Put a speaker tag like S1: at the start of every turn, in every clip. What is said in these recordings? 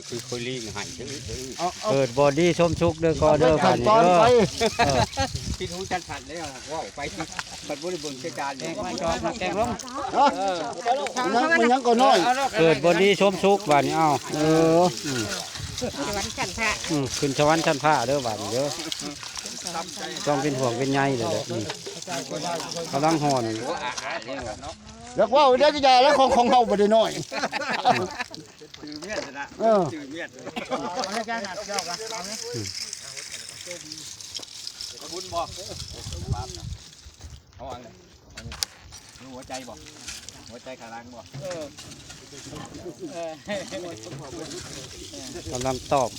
S1: คือคุยลีงให้ซื้อ
S2: เปิดบอดี้ชมชุกเด้อก็เด้อผ่านนี้เด้อ
S1: ที่รู้จันทันเลยว้าวไปที่บัดบริบูรณ์เจจานแดงมาจอมแดงลง
S3: มันยังก็น้อย
S2: เปิดบอดี้ชมชุกบาดนี้เอา
S4: สวรรค์ชั้นพระ
S2: ขึ้นสวรรค์ชั้นฟ้าเด้อบาดนี้เด้อต้องเป็นห่วงเป็นใยเลยเด้อกำลังหอน
S3: แล้วว่าได้ก็ยาแล้วของเฮาบ่ได้น้อย
S1: จืดเมียดนะจืดเมียดบุญบอกเขาอันหัวใจบอกหัวใจขาลังบอก
S2: กำลังตอบ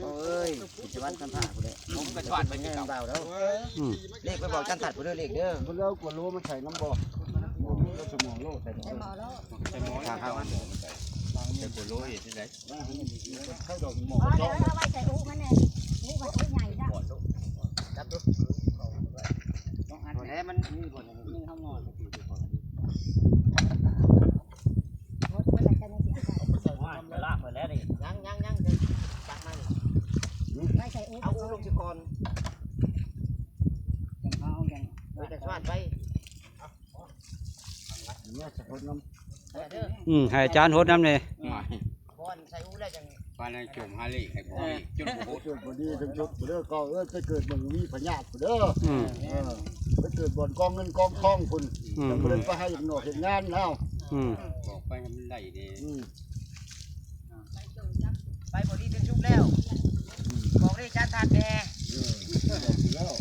S5: เอ้ยจะวันกันผ่ากูเลย
S1: ผมกระชอนไปเก่า
S5: เบาแล้วเลขไปบอกกันถัดกูเด้อเลขเด้อ
S3: เพิ่นเอากว่าโลมาใส่น้ำบ่สมองโลใส่
S4: ได้หมอแล้ว
S1: ใช่หมอข้าวอันจะปวดร้อยที่ไหน
S3: ข้าวดอกหมอ
S4: อ๋อเดี๋ยวเอาไว้ใส่อู้มันเนี่ยอู้มันอู้ใหญ่จ้ะ
S5: จับดูต้องอันแหนมันมีคนนึงห้องนอน
S4: รถมันใส่ในเสียง
S5: ไปลากไปแล้วดิยังจักมัน
S4: ไว้ใส่อู้
S5: เอาลูกชิคอนไปแต่ชวดไป
S3: เนี่ยสะพดน้
S5: เด้อ
S2: ให้อาจารย์โหดน้ำเลย
S5: บอลใส่อู้ได้จัง
S1: ปานจมฮาลี่ไอ้บอยจุดโห
S3: ำเกิดบ่ดีทั้งชุดบ่เด้อก็ไปเกิดบ่มีพญาติบ่เด้อไปเกิดบ่อนกองเงินกองทองพุ่นแต่บ่ได้ไปให้หนอกเฮ็ดงานแล้ว
S1: บอกไปให้มันได้ดี
S5: ไปบอดี้เป็นชุบแล้วบอกได้จานถัดแน่
S3: แล้ว